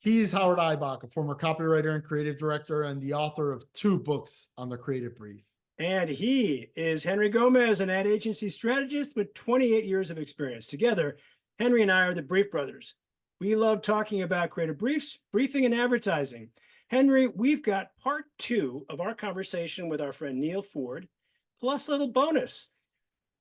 He's Howard Ibach, a former copywriter and creative director, and the author of 2 books on the creative brief. And he is Henry Gomez, an ad agency strategist with 28 years of experience. Together, Henry and I are the Brief Brothers. We love talking about creative briefs, briefing, and advertising. Henry, we've got part 2 of our conversation with our friend Neal Foard, plus a little bonus.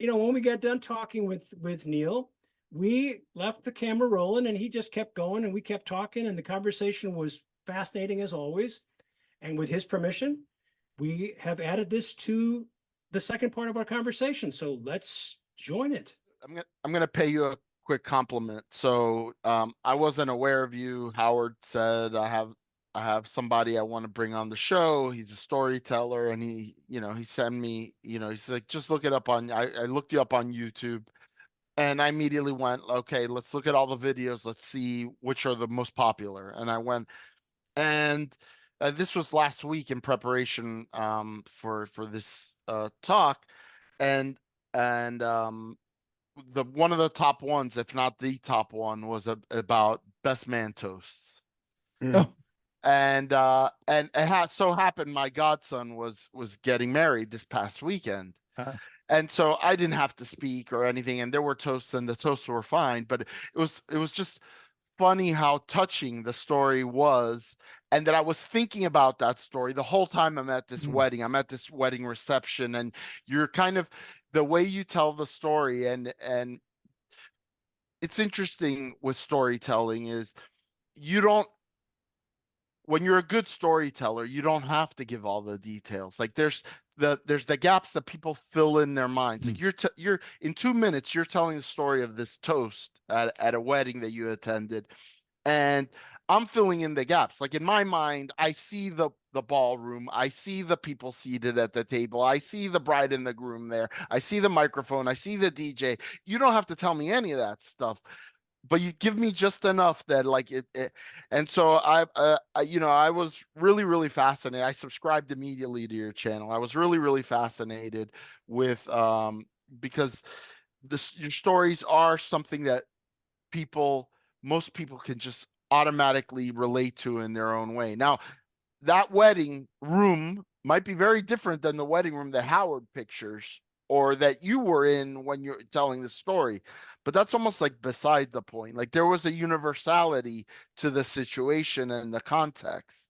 You know, when we got done talking with Neal, we left the camera rolling and he just kept going and we kept talking and the conversation was fascinating as always. And with his permission, we have added this to the second part of our conversation. So let's join it. I'm gonna pay you a quick compliment. So I wasn't aware of you. Howard said I have somebody I want to bring on the show. He's a storyteller, and he sent me, he's like, just look it up on. I looked you up on YouTube, and I immediately went, okay, let's look at all the videos. Let's see which are the most popular. And I went, and this was last week in preparation for this talk, and the one of the top ones, if not the top one, was about best man toasts. Mm. And it has so happened my godson was getting married this past weekend. And so I didn't have to speak or anything, and there were toasts and the toasts were fine, but it was just funny how touching the story was, and that I was thinking about that story the whole time I'm at this wedding. I'm at this wedding reception, and you're kind of the way you tell the story, and it's interesting with storytelling is when you're a good storyteller, you don't have to give all the details. Like there's the gaps that people fill in their minds. Like you're in 2 minutes, you're telling the story of this toast at a wedding that you attended, and I'm filling in the gaps. Like in my mind, I see the ballroom, I see the people seated at the table, I see the bride and the groom there, I see the microphone, I see the DJ. You don't have to tell me any of that stuff, but you give me just enough that like it and so I was really fascinated. I subscribed immediately to your channel. I was really fascinated with because your stories are something that most people can just automatically relate to in their own way. Now, that wedding room might be very different than the wedding room that Howard pictures or that you were in when you're telling the story, but that's almost like beside the point. Like there was a universality to the situation and the context,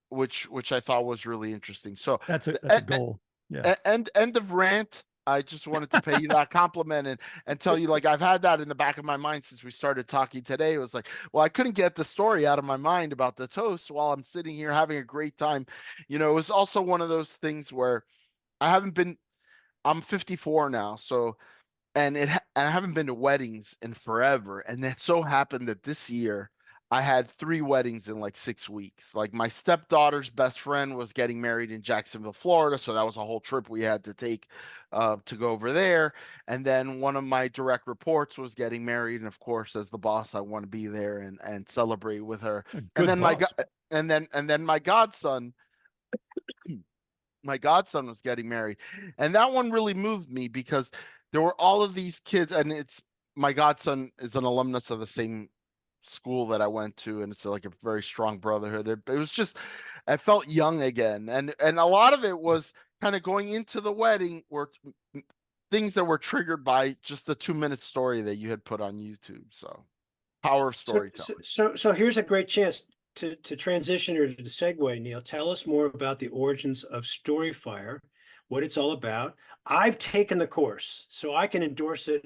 which I thought was really interesting. So that's a goal. Yeah. End of rant. I just wanted to pay you that compliment and tell you, like, I've had that in the back of my mind since we started talking today. It was like, well, I couldn't get the story out of my mind about the toast while I'm sitting here having a great time. It was also one of those things where I'm 54 now. So, and I haven't been to weddings in forever. And it so happened that this year I had 3 weddings in like 6 weeks. Like my stepdaughter's best friend was getting married in Jacksonville, Florida. So that was a whole trip we had to take to go over there. And then one of my direct reports was getting married. And of course, as the boss, I want to be there and celebrate with her. And then my godson, my godson was getting married. And that one really moved me because there were all of these kids, and my godson is an alumnus of the same school that I went to, and it's like a very strong brotherhood. It was just, I felt young again, and a lot of it was kind of going into the wedding were things that were triggered by just the 2-minute story that you had put on YouTube. So power of storytelling. So here's a great chance to transition or to segue. Neal, tell us more about the origins of StoryFire, what it's all about. I've taken the course, so I can endorse it.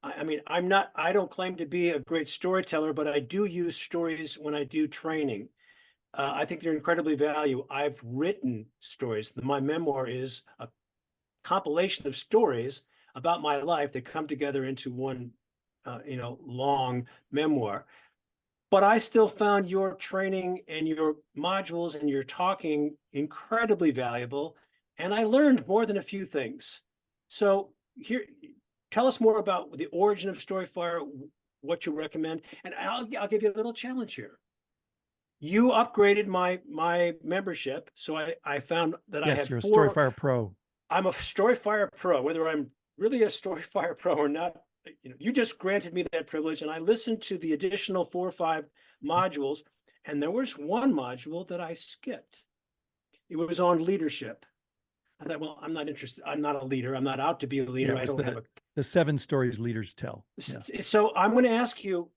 I mean, I don't claim to be a great storyteller, but I do use stories when I do training. I think they're incredibly valuable. I've written stories. My memoir is a compilation of stories about my life that come together into one, long memoir. But I still found your training and your modules and your talking incredibly valuable. And I learned more than a few things. So here, tell us more about the origin of StoryFire, what you recommend, and I'll give you a little challenge here. You upgraded my membership, so I found that I had you're a 4. StoryFire Pro. I'm a StoryFire Pro, whether I'm really a StoryFire Pro or not. You just granted me that privilege, and I listened to the additional 4 or 5 modules. And there was one module that I skipped. It was on leadership. I thought, well, I'm not interested. I'm not a leader. I'm not out to be a leader. it I was don't have a. the 7 stories leaders tell. Yeah. So I'm going to ask you,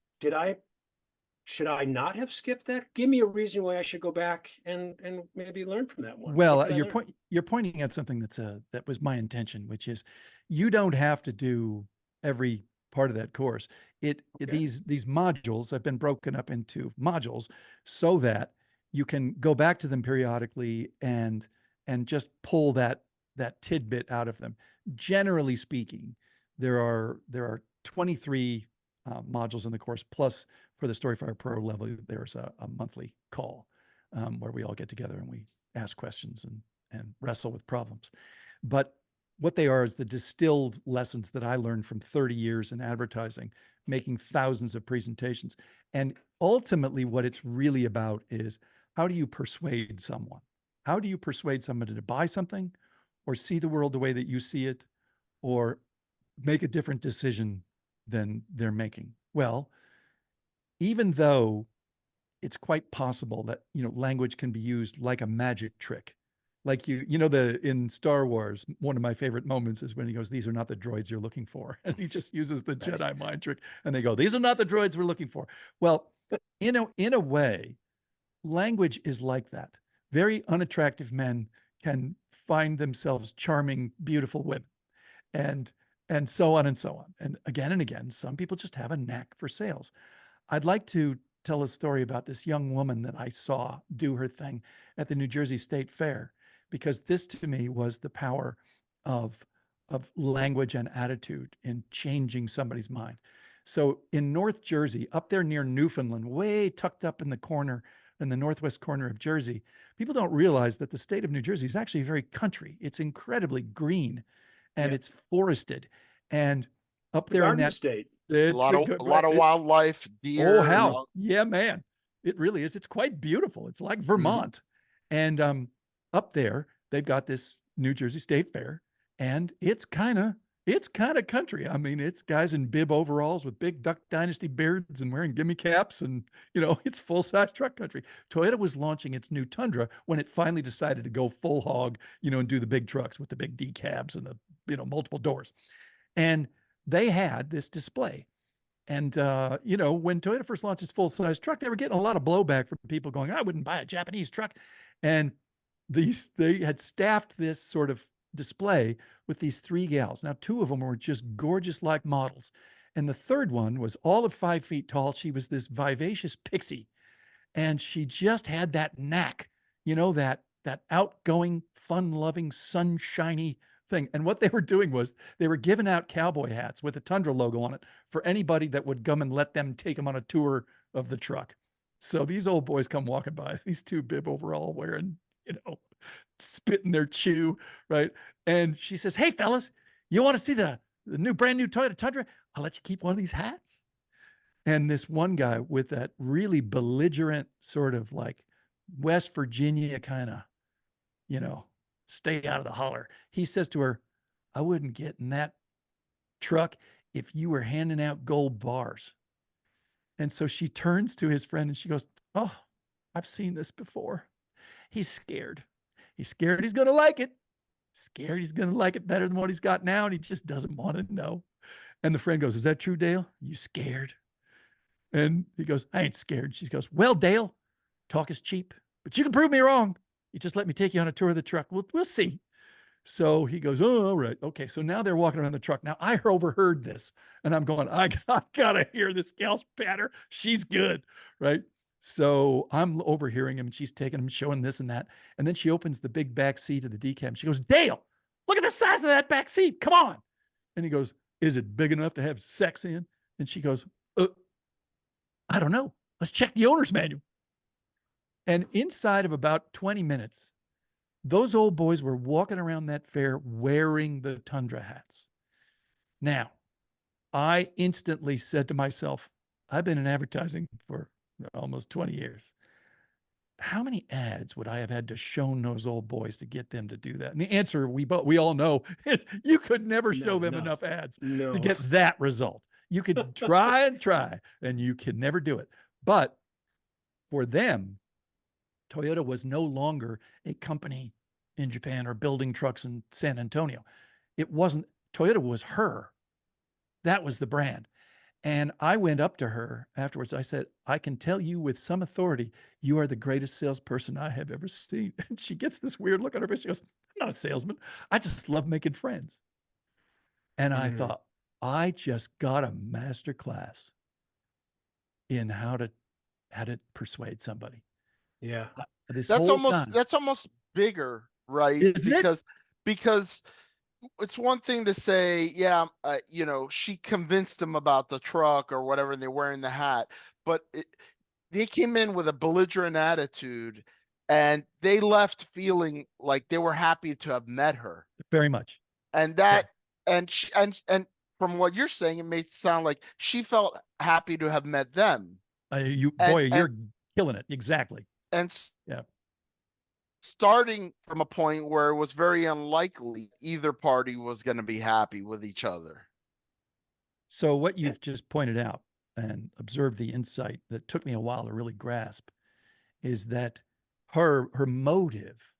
should I not have skipped that? Give me a reason why I should go back and maybe learn from that one. What Well, could I learn? you're pointing at something that was my intention, which is you don't have to do every part of that course. These modules have been broken up into modules so that you can go back to them periodically and just pull that tidbit out of them. Generally speaking, there are 23 modules in the course, plus for the Storyfire Pro level, there's a monthly call where we all get together and we ask questions and wrestle with problems. But what they are is the distilled lessons that I learned from 30 years in advertising, making thousands of presentations. And ultimately, what it's really about is how do you persuade someone? How do you persuade somebody to buy something or see the world the way that you see it or make a different decision than they're making? Well, even though it's quite possible that, language can be used like a magic trick. Like in Star Wars, one of my favorite moments is when he goes, "These are not the droids you're looking for." And he just uses the Jedi mind trick and they go, "These are not the droids we're looking for." Well, in a way, language is like that. Very unattractive men can find themselves charming, beautiful women and so on and so on. And again, some people just have a knack for sales. I'd like to tell a story about this young woman that I saw do her thing at the New Jersey State Fair, because this to me was the power of language and attitude in changing somebody's mind. So in North Jersey, up there near Newfoundland, way tucked up in the corner, in the northwest corner of Jersey, people don't realize that the state of New Jersey is actually very country. It's incredibly green and it's forested. And up there in Garden that State. A lot of wildlife, deer. Oh, how? Yeah, man. It really is. It's quite beautiful. It's like Vermont. And up there, they've got this New Jersey State Fair, and it's kind of country. I mean, it's guys in bib overalls with big Duck Dynasty beards and wearing gimme caps, and it's full-size truck country. Toyota was launching its new Tundra when it finally decided to go full hog, and do the big trucks with the big D cabs and the multiple doors. And they had this display. And, when Toyota first launched its full-size truck, they were getting a lot of blowback from people going, "I wouldn't buy a Japanese truck." And they had staffed this sort of display with these 3 gals. Now, 2 of them were just gorgeous like models. And the third one was all of 5 feet tall. She was this vivacious pixie. And she just had that knack, that outgoing, fun-loving, sunshiny thing. And what they were doing was they were giving out cowboy hats with a Tundra logo on it for anybody that would come and let them take them on a tour of the truck. So these old boys come walking by, these 2 bib overall wearing, spitting their chew, right? And she says, "Hey, fellas, you want to see the brand new Toyota Tundra? I'll let you keep one of these hats." And this one guy with that really belligerent sort of like West Virginia kind of, stay out of the holler. He says to her, "I wouldn't get in that truck if you were handing out gold bars." And so she turns to his friend and she goes, "Oh, I've seen this before. He's scared. He's scared he's going to like it. Scared he's going to like it better than what he's got now. And he just doesn't want to know." And the friend goes, "Is that true, Dale? You scared?" And he goes, "I ain't scared." She goes, "Well, Dale, talk is cheap, but you can prove me wrong. You just let me take you on a tour of the truck. We'll see." So he goes, "Oh, all right. Okay." So now they're walking around the truck. Now I overheard this and I'm going, I gotta hear this gal's patter. She's good. Right. So I'm overhearing him and she's taking him, showing this and that. And then she opens the big back seat of the decab. She goes, "Dale, look at the size of that back seat. Come on." And he goes, "Is it big enough to have sex in?" And she goes, "I don't know. Let's check the owner's manual." And inside of about 20 minutes, those old boys were walking around that fair wearing the Tundra hats. Now, I instantly said to myself, I've been in advertising for almost 20 years. How many ads would I have had to show those old boys to get them to do that? And the answer we all know is you could never show them enough ads to get that result. You could try and try, and you could never do it. But for them, Toyota was no longer a company in Japan or building trucks in San Antonio. It wasn't, Toyota was her. That was the brand. And I went up to her afterwards. I said, I can tell you with some authority, you are the greatest salesperson I have ever seen. And she gets this weird look on her face. She goes, I'm not a salesman. I just love making friends. And I thought, I just got a master class in how to persuade somebody. Yeah. This That's whole almost time. that's almost bigger, right? Isn't it? Because it's one thing to say, yeah, you know, she convinced them about the truck or whatever, and they're wearing the hat, but they came in with a belligerent attitude, and they left feeling like they were happy to have met her. Very much. And that, and she, and from what you're saying, it may sound like she felt happy to have met them. You're killing it. Exactly. And Yeah. starting from a point where it was very unlikely either party was going to be happy with each other. So what you've just pointed out and observed the insight that took me a while to really grasp is that her motive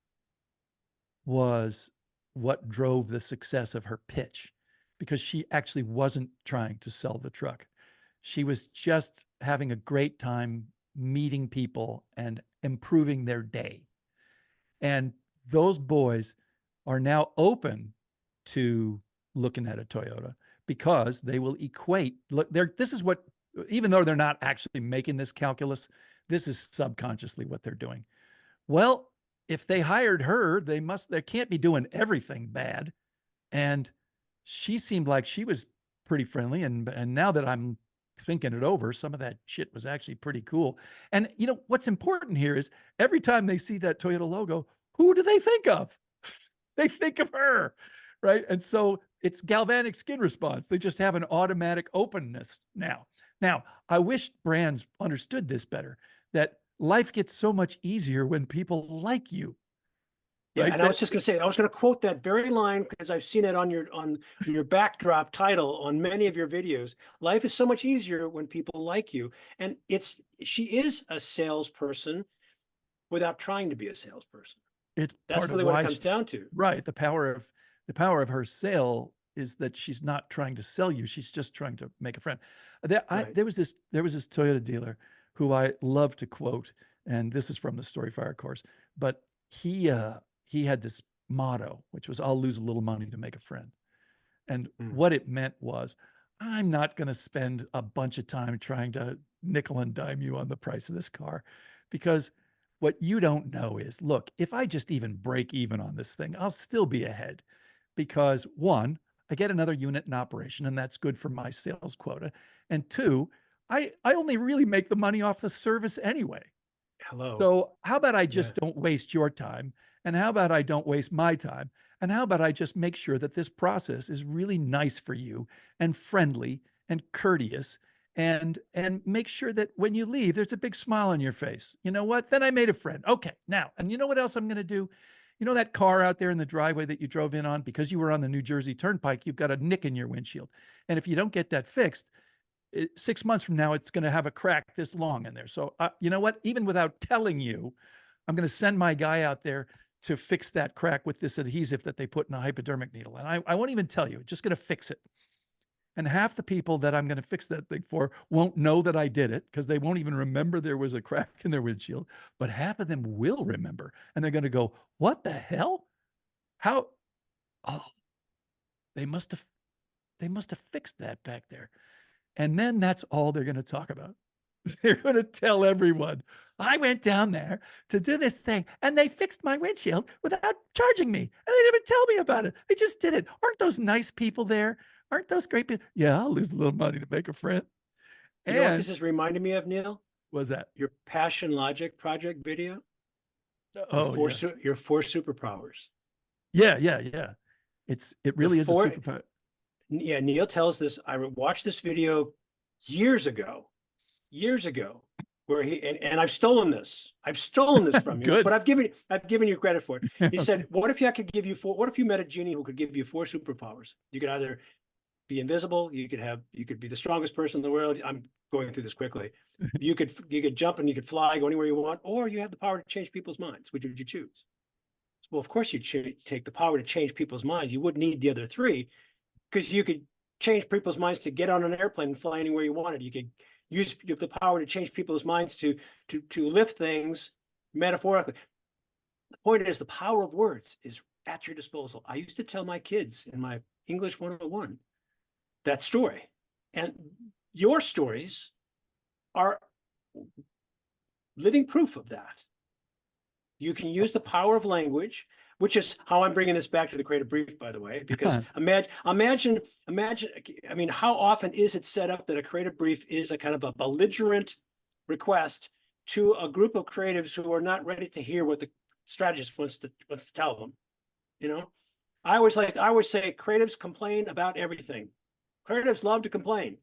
was what drove the success of her pitch, because she actually wasn't trying to sell the truck. She was just having a great time meeting people and improving their day. And those boys are now open to looking at a Toyota because they will equate. Look, this is what, even though they're not actually making this calculus, this is subconsciously what they're doing. Well, if they hired her, they can't be doing everything bad. And she seemed like she was pretty friendly. And now that I'm thinking it over, some of that shit was actually pretty cool. And you know, what's important here is every time they see that Toyota logo, who do they think of? They think of her, right? And so it's galvanic skin response. They just have an automatic openness now. Now, I wish brands understood this better, that life gets so much easier when people like you. Yeah, Right? and I was just going to say, I was going to quote that very line because I've seen it on your backdrop title on many of your videos. Life is so much easier when people like you, and she is a salesperson without trying to be a salesperson. It's That's part really of what why it comes down to. Right. The power of her sale is that she's not trying to sell you. She's just trying to make a friend. There was this Toyota dealer who I love to quote, and this is from the Storyfire course, but he had this motto, which was, I'll lose a little money to make a friend. And what it meant was, I'm not going to spend a bunch of time trying to nickel and dime you on the price of this car, because what you don't know is, look, if I just even break even on this thing, I'll still be ahead, because one, I get another unit in operation, and that's good for my sales quota. And two, I only really make the money off the service anyway. Hello. So how about I just don't waste your time? And how about I don't waste my time? And how about I just make sure that this process is really nice for you and friendly and courteous, and make sure that when you leave, there's a big smile on your face. You know what? Then I made a friend. Okay, now, and you know what else I'm going to do? You know that car out there in the driveway that you drove in on because you were on the New Jersey Turnpike, you've got a nick in your windshield. And if you don't get that fixed, 6 months from now, it's going to have a crack this long in there. So you know what? Even without telling you, I'm going to send my guy out there to fix that crack with this adhesive that they put in a hypodermic needle. And I won't even tell you, just going to fix it. And half the people that I'm going to fix that thing for won't know that I did it, because they won't even remember there was a crack in their windshield. But half of them will remember, and they're going to go, what the hell? How? Oh, they must have fixed that back there. And then that's all they're going to talk about. They're going to tell everyone, I went down there to do this thing and they fixed my windshield without charging me. And they didn't even tell me about it. They just did it. Aren't those nice people there? Aren't those great people? Yeah, I'll lose a little money to make a friend. You know what this is reminding me of, Neal? Was that your Passion Logic project video? Oh, your 4 superpowers. Yeah. It really is a Foard, superpower. Yeah, Neal tells this. I watched this video years ago, where and I've stolen this. From you, Good. but I've given you credit for it. He said, what if you met a genie who could give you 4 superpowers? You could either be invisible. You could be the strongest person in the world. I'm going through this quickly. You could jump and you could fly, go anywhere you want, or you have the power to change people's minds. Which would you choose? Well, of course, you'd take the power to change people's minds. You wouldn't need the other three, because you could change people's minds to get on an airplane and fly anywhere you wanted. You could use the power to change people's minds to lift things metaphorically. The point is, the power of words is at your disposal. I used to tell my kids in my English 101 that story. And your stories are living proof of that. You can use the power of language, which is how I'm bringing this back to the creative brief, by the way, because imagine, I mean, how often is it set up that a creative brief is a kind of a belligerent request to a group of creatives who are not ready to hear what the strategist wants to tell them? You know, I always say creatives complain about everything. Creatives love to complain.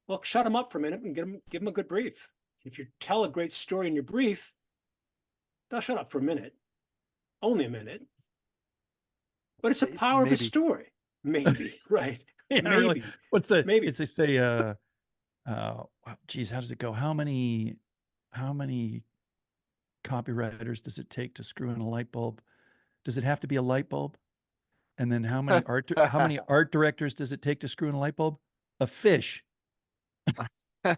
Well, shut them up for a minute and give them a good brief. If you tell a great story in your brief, they'll shut up for a minute, only a minute. But it's the power of the story. Maybe, right? Yeah, maybe. really. What's the? Maybe. It's they say, geez, how does it go? How many copywriters does it take to screw in a light bulb? Does it have to be a light bulb? And then how many art directors does it take to screw in a light bulb? A fish. You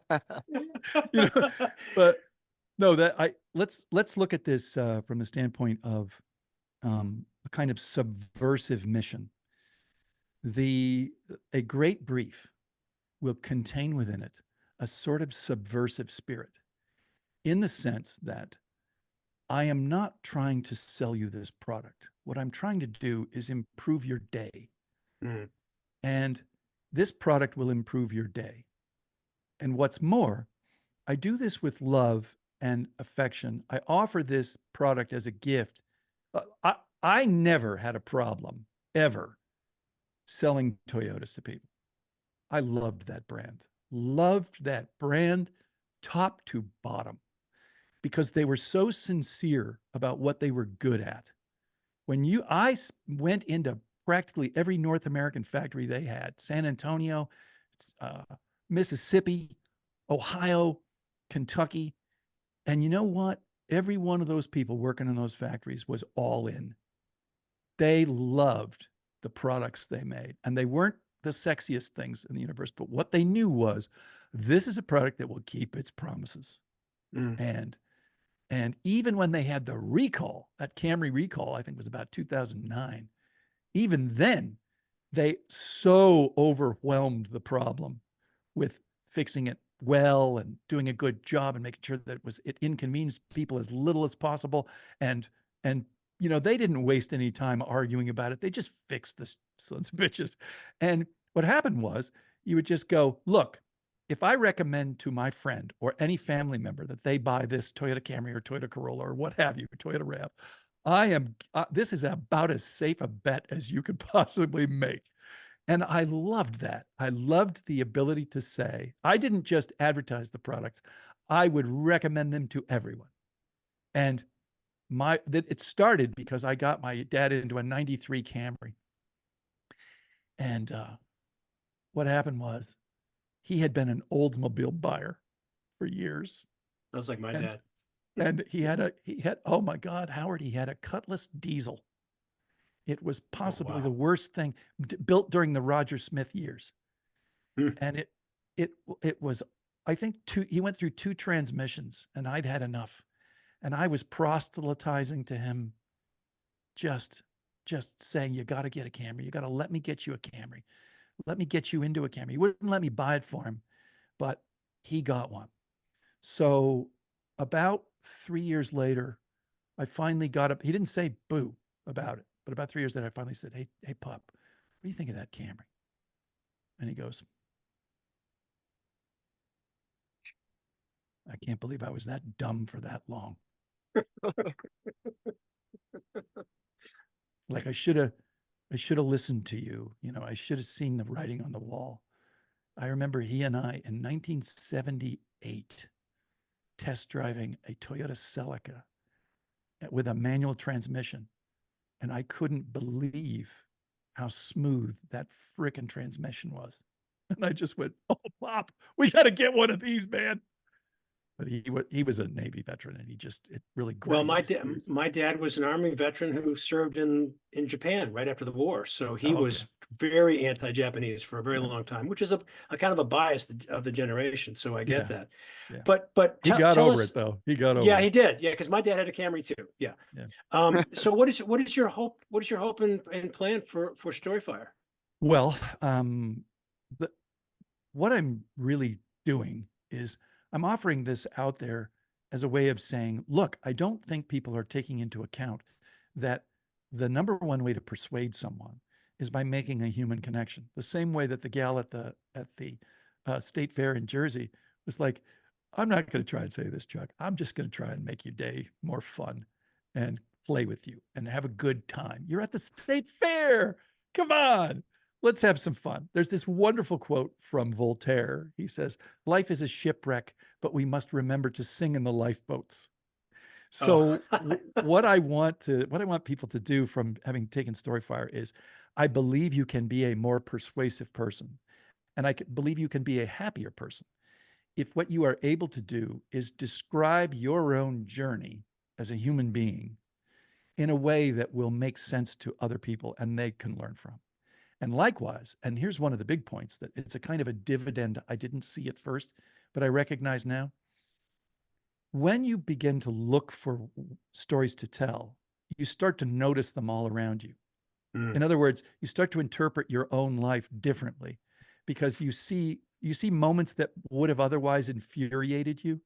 know, but no, let's look at this from the standpoint of a kind of subversive mission. A great brief will contain within it a sort of subversive spirit, in the sense that I am not trying to sell you this product. What I'm trying to do is improve your day. Mm. And this product will improve your day. And what's more, I do this with love and affection. I offer this product as a gift. I never had a problem ever selling Toyotas to people. I loved that brand top to bottom, because they were so sincere about what they were good at. I went into practically every North American factory they had: San Antonio, Mississippi, Ohio, Kentucky. And you know what? Every one of those people working in those factories was all in. They loved the products they made, and they weren't the sexiest things in the universe, but what they knew was, this is a product that will keep its promises. Mm. And even when they had the recall, that Camry recall, I think was about 2009, even then, they so overwhelmed the problem with fixing it well and doing a good job and making sure that it inconvenienced people as little as possible. And they didn't waste any time arguing about it. They just fixed the sons of bitches. And what happened was, you would just go, look, if I recommend to my friend or any family member that they buy this Toyota Camry or Toyota Corolla or what have you, Toyota RAV, this is about as safe a bet as you could possibly make. And I loved that. I loved the ability to say, I didn't just advertise the products, I would recommend them to everyone. And it started because I got my dad into a 93 Camry. And what happened was, he had been an Oldsmobile buyer for years. Sounds like my dad. And he had, oh my God, Howard, he had a Cutlass diesel. It was possibly the worst thing, built during the Roger Smith years. And it was, I think, he went through 2 transmissions, and I'd had enough. And I was proselytizing to him, just saying, you got to get a Camry. You got to let me get you a Camry. Let me get you into a Camry. He wouldn't let me buy it for him, but he got one. So about 3 years later, I finally got up. He didn't say boo about it, but about 3 years later, I finally said, hey, pup, what do you think of that Camry? And he goes, I can't believe I was that dumb for that long. Like, I should have listened to you. I should have seen the writing on the wall. I remember he and I in 1978 test driving a Toyota Celica with a manual transmission. And I couldn't believe how smooth that frickin' transmission was. And I just went, oh, Pop, we got to get one of these, man. But he was a Navy veteran, and it really Well, grated his gears. my dad was an Army veteran who served in Japan right after the war. So he Oh, was very anti-Japanese for a very Yeah. long time, which is a kind of a bias of the generation. So I get Yeah. that. Yeah. But He tell got over us, it though. He got over yeah, it. he did. Yeah, because my dad had a Camry too. Yeah. Yeah. So what is your hope? What is your hope and plan for Storyfire? Well, what I'm really doing is I'm offering this out there as a way of saying, look, I don't think people are taking into account that the number one way to persuade someone is by making a human connection. The same way that the gal at the state fair in Jersey was like, I'm not going to try and say this, Chuck. I'm just going to try and make your day more fun and play with you and have a good time. You're at the state fair. Come on. Let's have some fun. There's this wonderful quote from Voltaire. He says, life is a shipwreck, but we must remember to sing in the lifeboats. So what I want people to do from having taken Storyfire is, I believe you can be a more persuasive person, and I believe you can be a happier person if what you are able to do is describe your own journey as a human being in a way that will make sense to other people and they can learn from. And likewise, and here's one of the big points, that it's a kind of a dividend I didn't see at first, but I recognize now. When you begin to look for stories to tell, you start to notice them all around you. In other words, you start to interpret your own life differently because you see moments that would have otherwise infuriated you.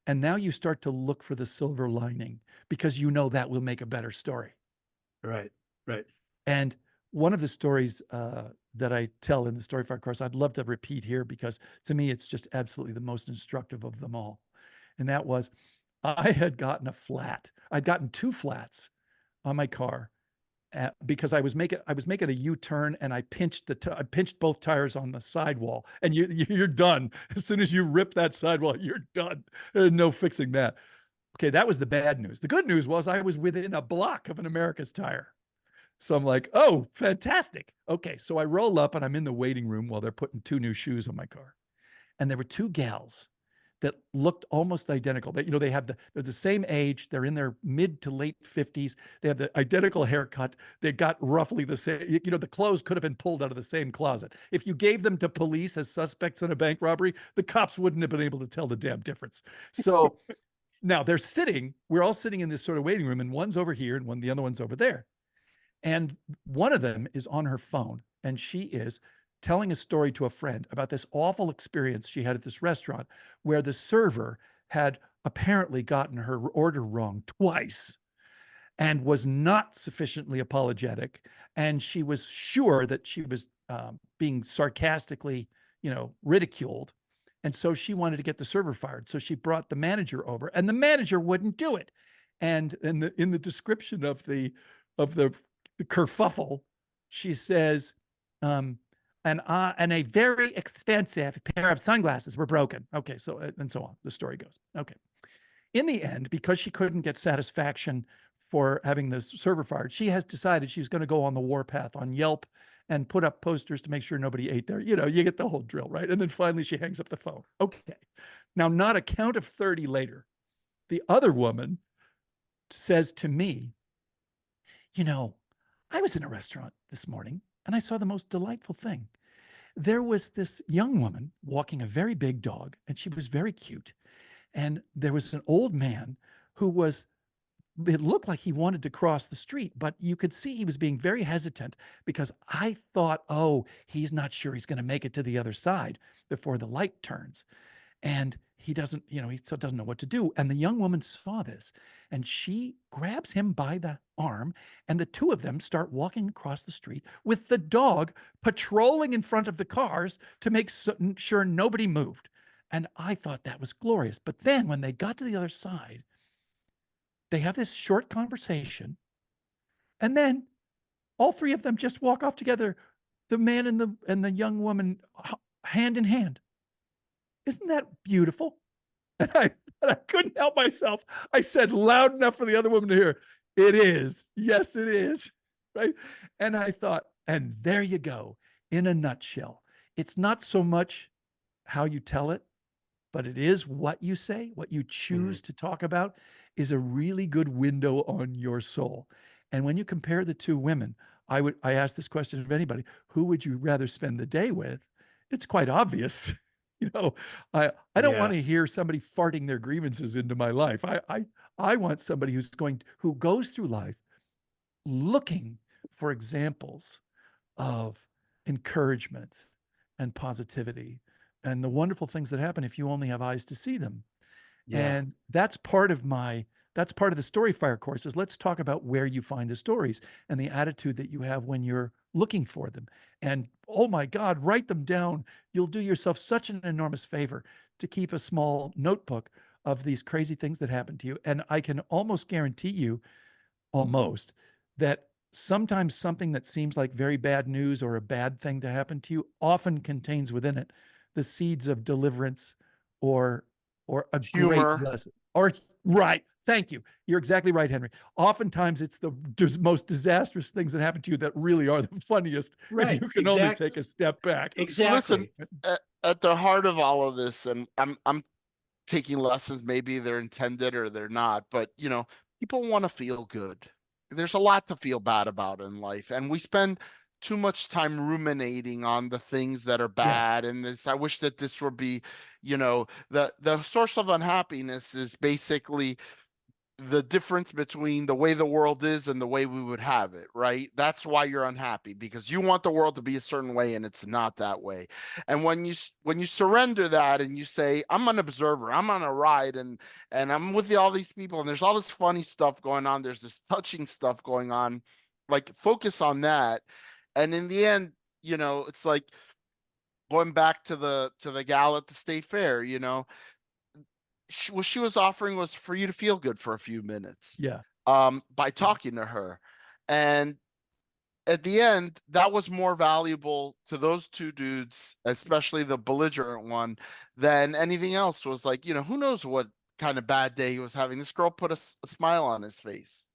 And now you start to look for the silver lining because you know that will make a better story. Right. And one of the stories that I tell in the Storyfire course, I'd love to repeat here because to me, it's just absolutely the most instructive of them all. And that was, I had gotten a flat. I'd gotten 2 flats on my car because I was making a U-turn and I pinched both tires on the sidewall, and you're done. As soon as you rip that sidewall, you're done. There's no fixing that. Okay, that was the bad news. The good news was I was within a block of an America's Tire. So I'm like, oh, fantastic. Okay, so I roll up and I'm in the waiting room while they're putting 2 new shoes on my car. And there were 2 gals that looked almost identical. They're the same age. They're in their mid to late 50s. They have the identical haircut. They got roughly the same, the clothes could have been pulled out of the same closet. If you gave them to police as suspects in a bank robbery, the cops wouldn't have been able to tell the damn difference. So now we're all sitting in this sort of waiting room, and one's over here and the other one's over there. And one of them is on her phone, and she is telling a story to a friend about this awful experience she had at this restaurant where the server had apparently gotten her order wrong twice and was not sufficiently apologetic. And she was sure that she was being sarcastically, ridiculed. And so she wanted to get the server fired. So she brought the manager over, and the manager wouldn't do it. And in the description of the kerfuffle, she says, and a very expensive pair of sunglasses were broken. Okay, so and so on. The story goes. Okay. In the end, because she couldn't get satisfaction for having the server fired, she has decided she's going to go on the warpath on Yelp and put up posters to make sure nobody ate there. You get the whole drill, right? And then finally she hangs up the phone. Okay. Now, not a count of 30 later, the other woman says to me, I was in a restaurant this morning and I saw the most delightful thing. There was this young woman walking a very big dog, and she was very cute. And there was an old man who it looked like he wanted to cross the street, but you could see he was being very hesitant because I thought, oh, he's not sure he's going to make it to the other side before the light turns. And he doesn't, he still doesn't know what to do. And the young woman saw this, and she grabs him by the arm, and the 2 of them start walking across the street with the dog patrolling in front of the cars to make sure nobody moved. And I thought that was glorious. But then when they got to the other side, they have this short conversation, and then all 3 of them just walk off together, the man and the young woman, hand in hand. Isn't that beautiful? And I couldn't help myself. I said loud enough for the other woman to hear, it is. Yes, it is. Right. And I thought, And there you go, in a nutshell. It's not so much how you tell it, but it is what you say, what you choose to talk about is a really good window on your soul. And when you compare the two women, I ask this question of anybody, who would you rather spend the day with? It's quite obvious. You know, I don't want to hear somebody farting their grievances into my life. I want somebody who goes through life looking for examples of encouragement and positivity and the wonderful things that happen if you only have eyes to see them. Yeah. And that's part of the Story Fire course is let's talk about where you find the stories and the attitude that you have when you're looking for them. And oh my God, write them down. You'll do yourself such an enormous favor to keep a small notebook of these crazy things that happen to you. And I can almost guarantee you, that sometimes something that seems like very bad news or a bad thing to happen to you often contains within it the seeds of deliverance or a Humor. great lesson. Or right. Thank you. You're exactly right, Henry. Oftentimes it's the most disastrous things that happen to you that really are the funniest. Right, If you can only take a step back. Exactly. Listen, at the heart of all of this, and I'm taking lessons, maybe they're intended or they're not, but you know, people want to feel good. There's a lot to feel bad about in life, and we spend too much time ruminating on the things that are bad. And this, I wish that this would be, you know, the source of unhappiness is basically the difference between the way the world is and the way we would have it, right? That's why you're unhappy, because you want the world to be a certain way and it's not that way. And when you surrender that and you say, I'm an observer, I'm on a ride, and I'm with all these people and there's all this funny stuff going on, there's this touching stuff going on, like focus on that. And in the end, you know, it's like going back to the gal at the state fair, you know, what she was offering was for you to feel good for a few minutes. Yeah. By talking to her. And at the end, that was more valuable to those two dudes, especially the belligerent one, than anything else. Was like, you know, who knows what kind of bad day he was having. This girl put a smile on his face.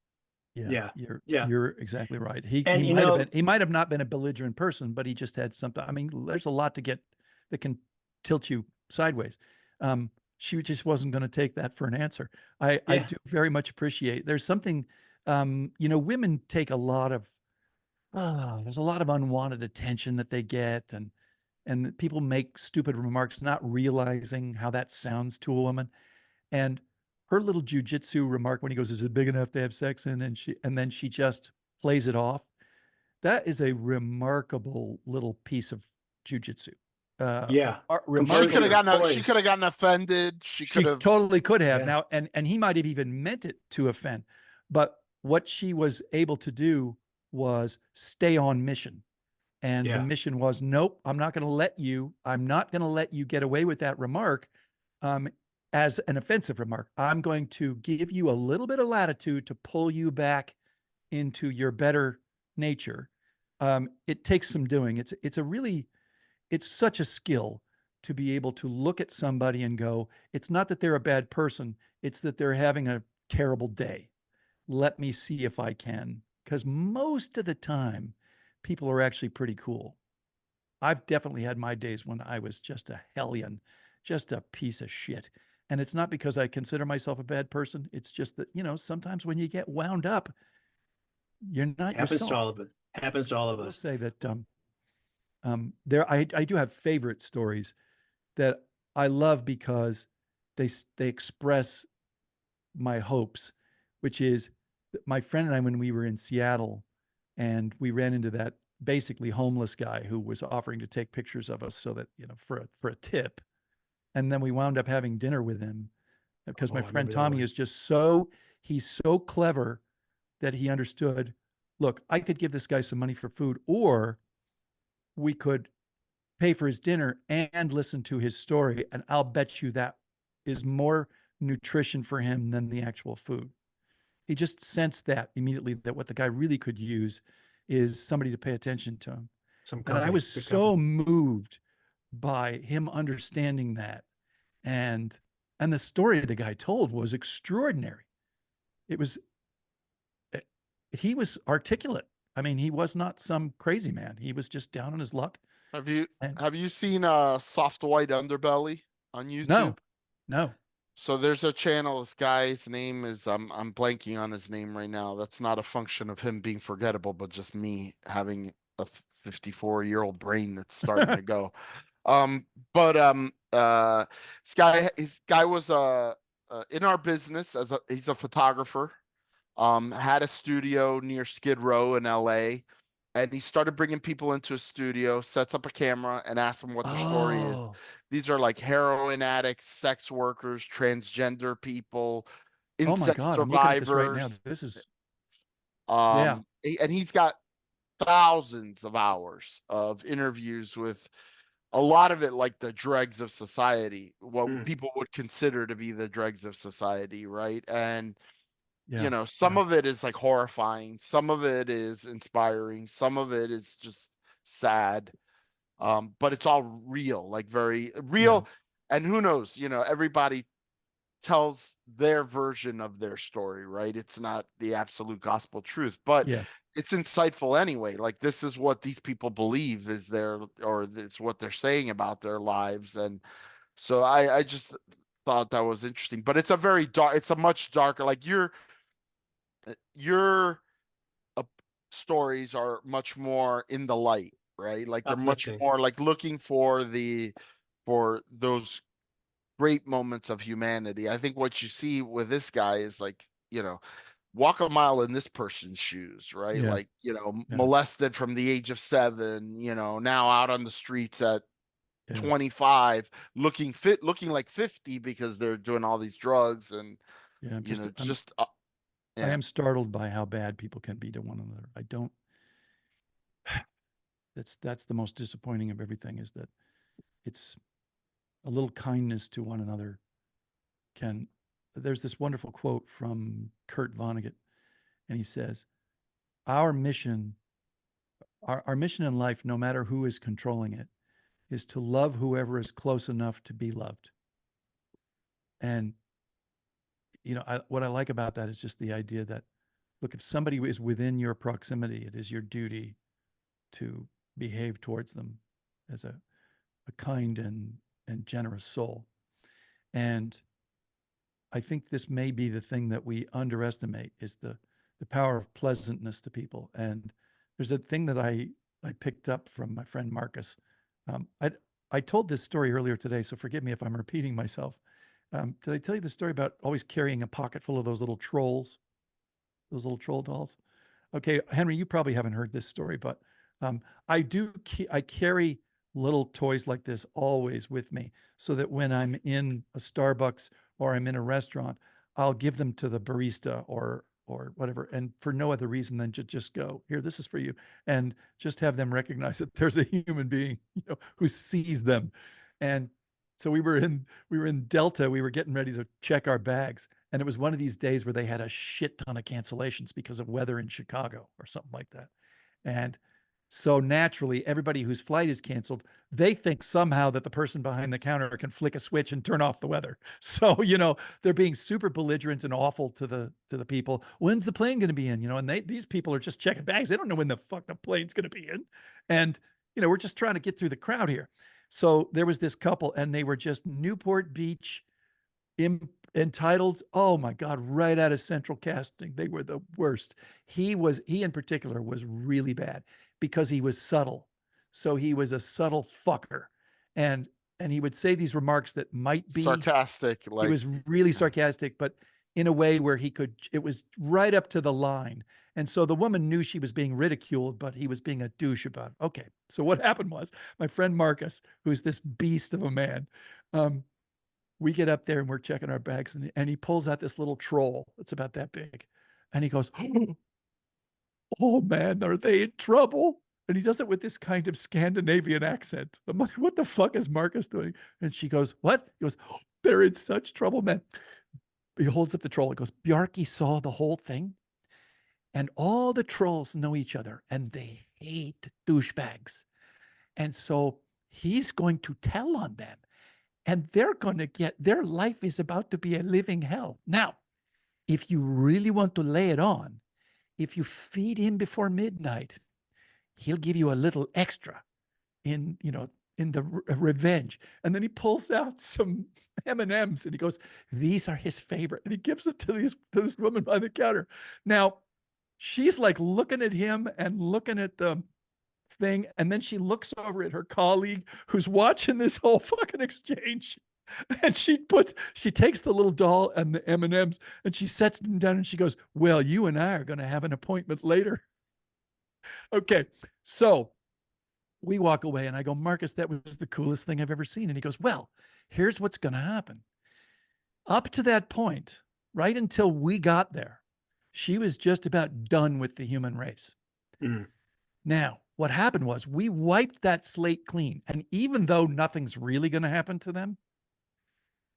Yeah. You're exactly right. And He might have not been a belligerent person, but he just had something. I mean, there's a lot that can tilt you sideways. She just wasn't going to take that for an answer. I do very much appreciate. There's something, you know, women take a lot of, there's a lot of unwanted attention that they get, and people make stupid remarks, not realizing how that sounds to a woman. And her little jujitsu remark when he goes, "Is it big enough to have sex in?" and then she just plays it off. That is a remarkable little piece of jujitsu. She could have gotten offended. She could have totally could have. Now, and he might have even meant it to offend, but what she was able to do was stay on mission. And the mission was, nope, I'm not going to let you get away with that remark as an offensive remark. I'm going to give you a little bit of latitude to pull you back into your better nature. It takes some doing. It's such a skill to be able to look at somebody and go, it's not that they're a bad person, it's that they're having a terrible day. Let me see if I can. Because most of the time, people are actually pretty cool. I've definitely had my days when I was just a hellion, just a piece of shit. And it's not because I consider myself a bad person. It's just that, you know, sometimes when you get wound up, you're not Happens yourself. to all of it. Happens to all of us. I'll say that I do have favorite stories that I love because they express my hopes, which is my friend and I, when we were in Seattle and we ran into that basically homeless guy who was offering to take pictures of us so that, you know, for a tip. And then we wound up having dinner with him because my friend Tommy is just he's so clever that he understood, look, I could give this guy some money for food, or we could pay for his dinner and listen to his story. And I'll bet you that is more nutrition for him than the actual food. He just sensed that immediately, that what the guy really could use is somebody to pay attention to him. And I was so moved by him understanding that. And the story the guy told was extraordinary. He was articulate I mean, he was not some crazy man. He was just down on his luck. Have you And have you seen Soft White Underbelly on YouTube? no, no. So there's a channel. This guy's name is I'm blanking on his name right now. That's not a function of him being forgettable, but just me having a 54-year-old brain that's starting to go. But this guy was in our business he's a photographer. Had a studio near Skid Row in LA, and he started bringing people into a studio, sets up a camera, and asks them what their story is. Oh, These are like heroin addicts, sex workers, transgender people, oh my incest God. I'm looking at this right now. survivors. This is, yeah, And he's got thousands of hours of interviews with a lot of it like the dregs of society, what Mm. people would consider to be the dregs of society, right? And yeah. some of it is like horrifying, some of it is inspiring, some of it is just sad. But it's all real, like very real. And who knows, everybody tells their version of their story, right? It's not the absolute gospel truth, but Yeah. it's insightful anyway. Like this is what these people believe is or it's what they're saying about their lives. And so I just thought that was interesting, but it's it's a much darker, like your stories are much more in the light, right? Like they're much Uplifting. more like looking for those great moments of humanity. I think what you see with this guy is like, walk a mile in this person's shoes, right? Yeah. Like, Yeah. molested from the age of 7, now out on the streets at Yeah. 25, looking like 50 because they're doing all these drugs and, Yeah. I yeah. am startled by how bad people can be to one another. I don't, that's the most disappointing of everything, is that it's a little kindness to one another there's this wonderful quote from Kurt Vonnegut, and he says, our mission in life, no matter who is controlling it, is to love whoever is close enough to be loved. And, what I like about that is just the idea that, look, if somebody is within your proximity, it is your duty to behave towards them as a kind and generous soul. And I think this may be the thing that we underestimate, is the power of pleasantness to people. And there's a thing that I picked up from my friend Marcus. I told this story earlier today, so forgive me if I'm repeating myself. Did I tell you the story about always carrying a pocket full of those little trolls, those little troll dolls? Okay, Henry, you probably haven't heard this story, but I carry little toys like this always with me, so that when I'm in a Starbucks or I'm in a restaurant, I'll give them to the barista or whatever, and for no other reason than to just go, here, this is for you, and just have them recognize that there's a human being, who sees them. And so we were in Delta, we were getting ready to check our bags, and it was one of these days where they had a shit ton of cancellations because of weather in Chicago or something like that. And so naturally, everybody whose flight is canceled, they think somehow that the person behind the counter can flick a switch and turn off the weather. So, they're being super belligerent and awful to the people. When's the plane going to be in? And these people are just checking bags. They don't know when the fuck the plane's going to be in. And, we're just trying to get through the crowd here. So there was this couple, and they were just Newport Beach entitled, oh my God, right out of Central Casting. They were the worst. He in particular was really bad because he was subtle. So he was a subtle fucker. And he would say these remarks that might be sarcastic. He was really sarcastic, but in a way where it was right up to the line. And so the woman knew she was being ridiculed, but he was being a douche about it. Okay. So what happened was, my friend Marcus, who's this beast of a man, we get up there and we're checking our bags, and he pulls out this little troll that's about that big. And he goes, oh man, are they in trouble? And he does it with this kind of Scandinavian accent. I'm like, what the fuck is Marcus doing? And she goes, what? He goes, they're in such trouble, man. He holds up the troll. He goes, Bjarki saw the whole thing, and all the trolls know each other, and they hate douchebags. And so he's going to tell on them, and they're going to their life is about to be a living hell. Now, if you really want to lay it on, if you feed him before midnight, he'll give you a little extra in, you know, in the revenge. And then he pulls out some M&Ms and he goes, these are his favorite. And he gives it to this woman by the counter. Now, she's like looking at him and looking at the thing. And then she looks over at her colleague who's watching this whole fucking exchange. And she takes the little doll and the M&Ms and she sets them down and she goes, well, you and I are going to have an appointment later. Okay. So we walk away and I go, Marcus, that was the coolest thing I've ever seen. And he goes, well, here's what's going to happen. Up to that point, right until we got there, she was just about done with the human race. Mm. Now, what happened was we wiped that slate clean. And even though nothing's really going to happen to them,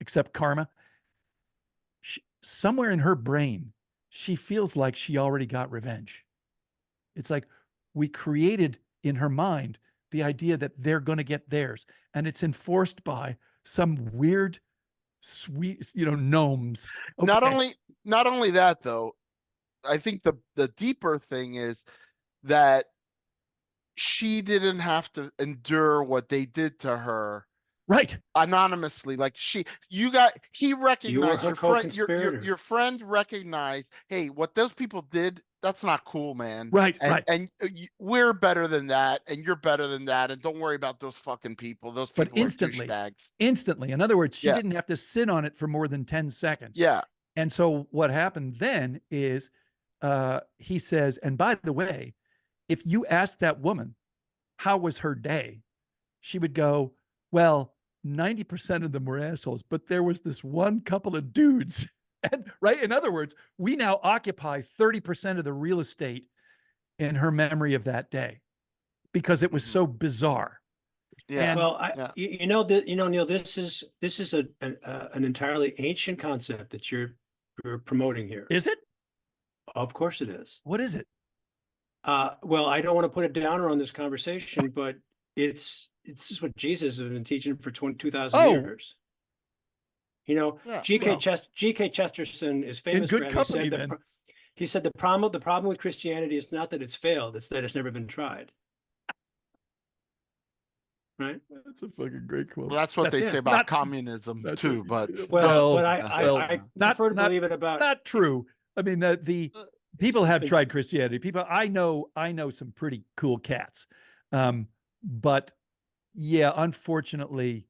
except karma, somewhere in her brain, she feels like she already got revenge. It's like we created in her mind the idea that they're going to get theirs. And it's enforced by some weird, sweet, you know, gnomes. Not Okay. only that though, I think the deeper thing is that she didn't have to endure what they did to her Right. anonymously. Like he You were recognized, her your friend, co-conspirator. your friend recognized, hey, what those people did, that's not cool, man. Right. And, Right. and we're better than that, and you're better than that, and don't worry about those fucking people. Those But people are instantly, douchebags. in other words, she Yeah. didn't have to sit on it for more than 10 seconds. Yeah. And so what happened then is he says, and by the way, if you asked that woman, how was her day? She would go, well, 90% of them were assholes, but there was this one couple of dudes. And right. In other words, we now occupy 30% of the real estate in her memory of that day because it was so bizarre. Yeah. And- Well, Yeah. you know that, you know, Neal, this is an entirely ancient concept that you're promoting here. Is it? Of course it is. What is it? Well, I don't want to put a downer on this conversation, but this is what Jesus has been teaching for 2,000 Oh. years. You know, Yeah. G.K. Well, Chesterton is famous good for having company, said then. that he said the problem with Christianity is not that it's failed, it's that it's never been tried. Right? That's a fucking great quote. Well, that's what they yeah, say about not- communism that's too, what- but Well, but well, I not- prefer to not- believe it about Not true. I mean, the people have been- tried Christianity. People, I know some pretty cool cats. But yeah, unfortunately,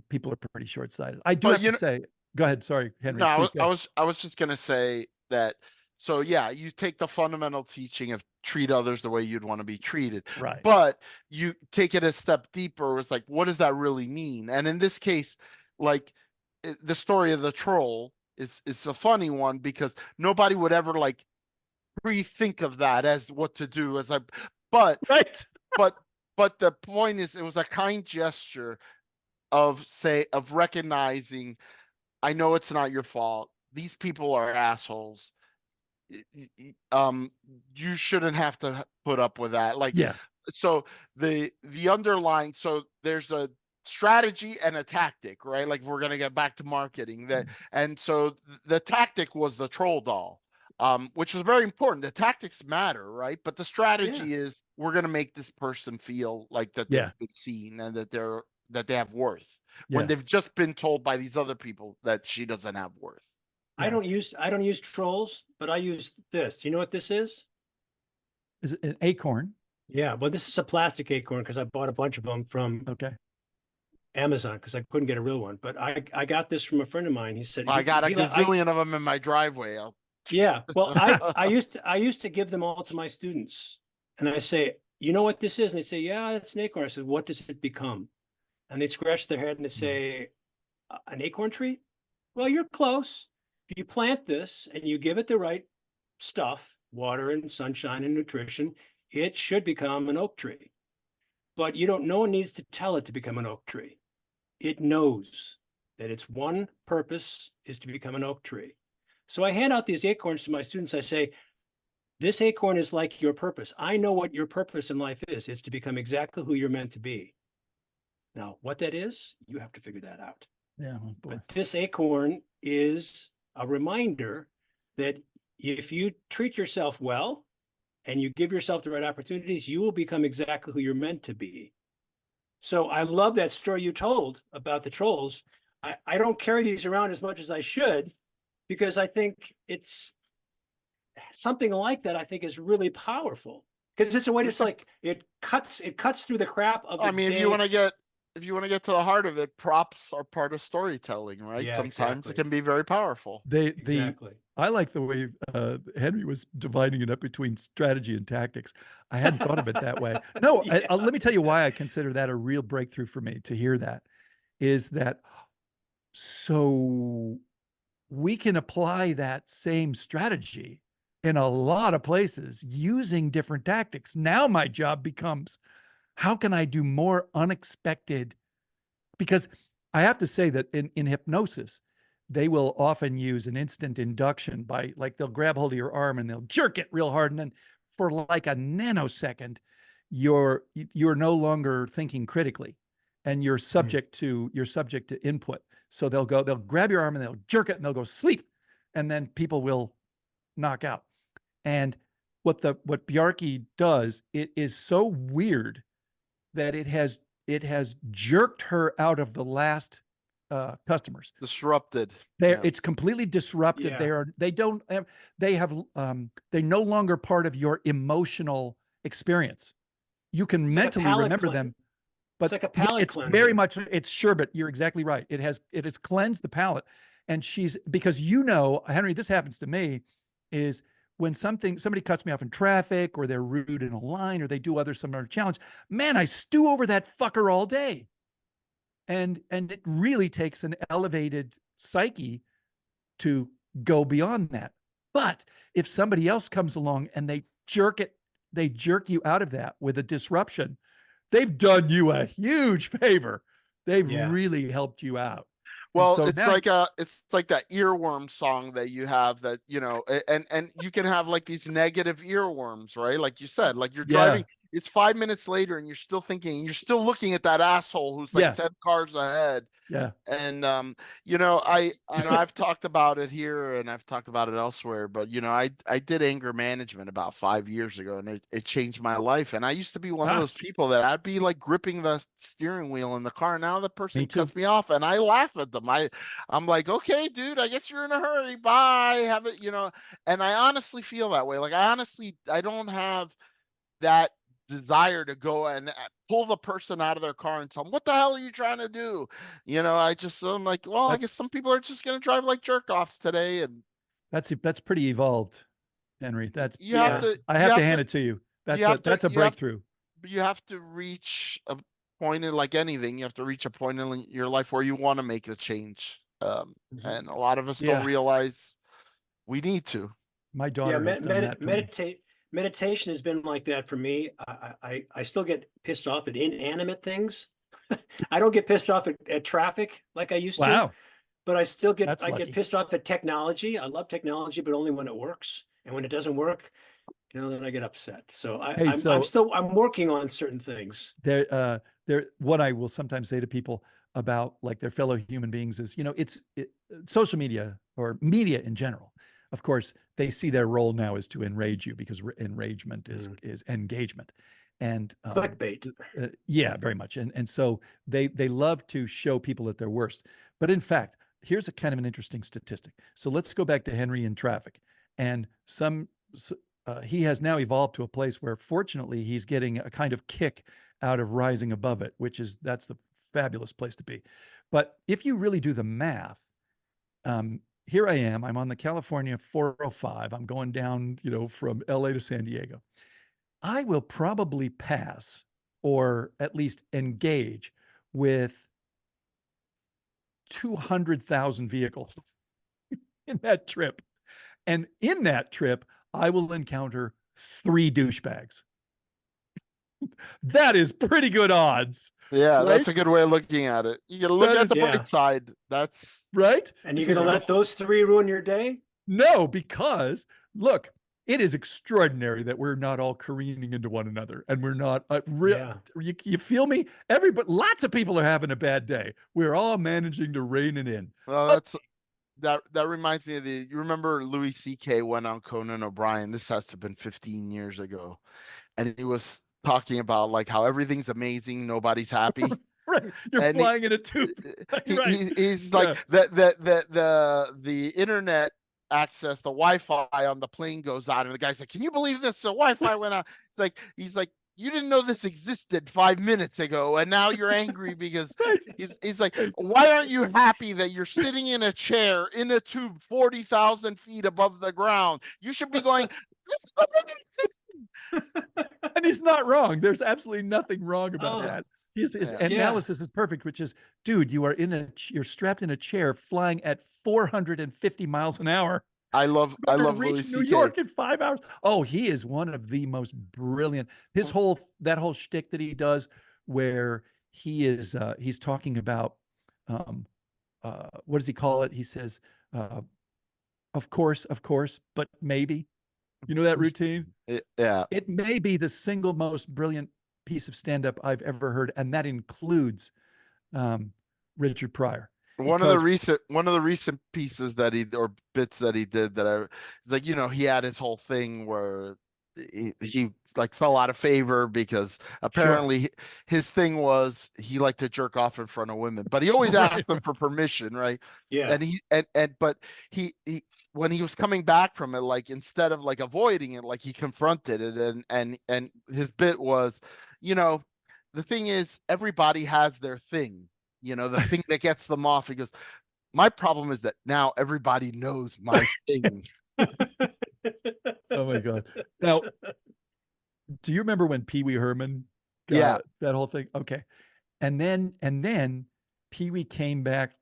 people are pretty short-sighted. I do Well, have you to say, go ahead. Sorry, Henry. no, please go. I was just gonna say that. So yeah, you take the fundamental teaching of treat others the way you'd want to be treated, Right. but you take it a step deeper. It's like, what does that really mean? And in this case, like the story of the troll is a funny one because nobody would ever like pre-think of that as what to do. But Right. but the point is, it was a kind gesture of recognizing, I know it's not your fault. These people are assholes. You shouldn't have to put up with that. Like, Yeah. so the underlying, so there's a strategy and a tactic, right? Like, we're gonna get back to marketing that, and so the tactic was the troll doll, which was very important. The tactics matter, right? But the strategy is, we're gonna make this person feel like that Yeah. they've been seen and that they have worth, Yeah. when they've just been told by these other people that she doesn't have worth. I don't use trolls, but I use this. You know what this is? Is it an acorn? Yeah, well, this is a plastic acorn because I bought a bunch of them from Okay. Amazon because I couldn't get a real one. But I got this from a friend of mine. He said I got a I- gazillion of them in my driveway. Yeah, well, I used to give them all to my students, and I say, you know what this is? And they say, yeah, it's an acorn. I said, what does it become? And they scratch their head and they say, an acorn tree? Well, you're close. If you plant this and you give it the right stuff, water and sunshine and nutrition, it should become an oak tree. But no one needs to tell it to become an oak tree. It knows that its one purpose is to become an oak tree. So I hand out these acorns to my students. I say, this acorn is like your purpose. I know what your purpose in life is. It's to become exactly who you're meant to be. Now, what that is, you have to figure that out. Yeah. Oh boy. But this acorn is a reminder that if you treat yourself well and you give yourself the right opportunities, you will become exactly who you're meant to be. So I love that story you told about the trolls. I don't carry these around as much as I should, because I think it's something like that, I think is really powerful. Because it's a way to, it's like it cuts through the crap of the I mean, day. if you want to get to the heart of it, props are part of storytelling, right? Yeah, Sometimes exactly. it can be very powerful. Exactly. I like the way Henry was dividing it up between strategy and tactics. I hadn't thought of it that way. No, Yeah. let me tell you why I consider that a real breakthrough for me to hear that, is that so we can apply that same strategy in a lot of places using different tactics. Now my job becomes, how can I do more unexpected? Because I have to say that in hypnosis, they will often use an instant induction by, like, they'll grab hold of your arm and they'll jerk it real hard. And then for like a nanosecond, you're no longer thinking critically, and you're subject to input. So they'll grab your arm and they'll jerk it and they'll go sleep. And then people will knock out. And what Bjarke does, it is so weird that it has jerked her out of the last customers. Disrupted. It's completely disrupted. Yeah. They no longer part of your emotional experience. You can It's like a mentally palate remember clean- them, but It's like a palate it's cleanser. very much, it's sherbet. You're exactly right. It has cleansed the palate. And because Henry, this happens to me, is when somebody cuts me off in traffic, or they're rude in a line, or they do some other challenge, man, I stew over that fucker all day. And it really takes an elevated psyche to go beyond that. But if somebody else comes along and they jerk you out of that with a disruption, they've done you a huge favor. They've really helped you out. Well, so it's like that earworm song that you have, that, and you can have like these negative earworms, right? Like you said, like you're driving, it's 5 minutes later and you're still thinking, you're still looking at that asshole who's like 10 cars ahead. Yeah. And, I've talked about it here and I've talked about it elsewhere, but, I did anger management about 5 years ago, and it changed my life. And I used to be one of those people that I'd be like gripping the steering wheel in the car. Now the person cuts me off and I laugh at them. I'm like, okay, dude, I guess you're in a hurry. Bye. Have it, and I honestly feel that way. Like, I don't have that desire to go and pull the person out of their car and tell them, what the hell are you trying to do? I'm like, well, I guess some people are just going to drive like jerk offs today. And that's pretty evolved, Henry. I have to hand it to you. That's a breakthrough. You have to reach a point in, like anything, you have to reach a point in your life where you want to make a change. And a lot of us don't realize we need to. My daughter has done that for me. Meditation has been like that for me. I still get pissed off at inanimate things. I don't get pissed off at traffic like I used to, but I still get get pissed off at technology. I love technology, but only when it works. And when it doesn't work, then I get upset. So I'm working on certain things. What I will sometimes say to people about like their fellow human beings is, social media, or media in general, of course, they see their role now is to enrage you, because enragement is engagement. And clickbait. Yeah, very much. And so they love to show people at their worst. But in fact, here's a kind of an interesting statistic. So let's go back to Henry in traffic. And he has now evolved to a place where, fortunately, he's getting a kind of kick out of rising above it, that's the fabulous place to be. But if you really do the math, here I am, I'm on the California 405. I'm going down, from LA to San Diego. I will probably pass, or at least engage with 200,000 vehicles in that trip. And in that trip, I will encounter 3 douchebags. That is pretty good odds. Yeah, right? That's a good way of looking at it. You gotta look at the bright side. That's right. And you're gonna let those 3 ruin your day? No, because look, it is extraordinary that we're not all careening into one another, and we're not you feel me? Lots of people are having a bad day. We're all managing to rein it in. Well, that reminds me of you remember Louis C.K. went on Conan O'Brien. This has to have been 15 years ago. And he was talking about like how everything's amazing, nobody's happy. Right. You're And flying in a tube. Right. he's Yeah. like the internet access, the Wi-Fi on the plane goes out, and the guy's like, "Can you believe this? The Wi-Fi went out." It's like he's like, "You didn't know this existed 5 minutes ago, and now you're angry because Right. he's like, why aren't you happy that you're sitting in a chair in a tube 40,000 feet above the ground? You should be going." "This is amazing." And he's not wrong. There's absolutely nothing wrong about Oh. that. His Yeah. analysis is perfect, which is, dude, you're strapped in a chair flying at 450 miles an hour. I love Going to Louis reach New C.K. York in 5 hours. Oh, he is one of the most brilliant. That whole shtick that he does, where he is, he's talking about, what does he call it? He says, of course, but maybe. You know that routine? Yeah. It may be the single most brilliant piece of stand-up I've ever heard, and that includes Richard Pryor. One of the recent pieces that or bits that he did that it's like, he had his whole thing where he like fell out of favor because apparently his thing was he liked to jerk off in front of women, but he always asked them for permission, right? Yeah. And but he when he was coming back from it, like instead of like avoiding it, like he confronted it, and his bit was, the thing is everybody has their thing. The thing that gets them off. He goes, my problem is that now everybody knows my thing. Oh my God. Now, do you remember when Pee Wee Herman got Yeah. that whole thing? Okay. And then Pee Wee came back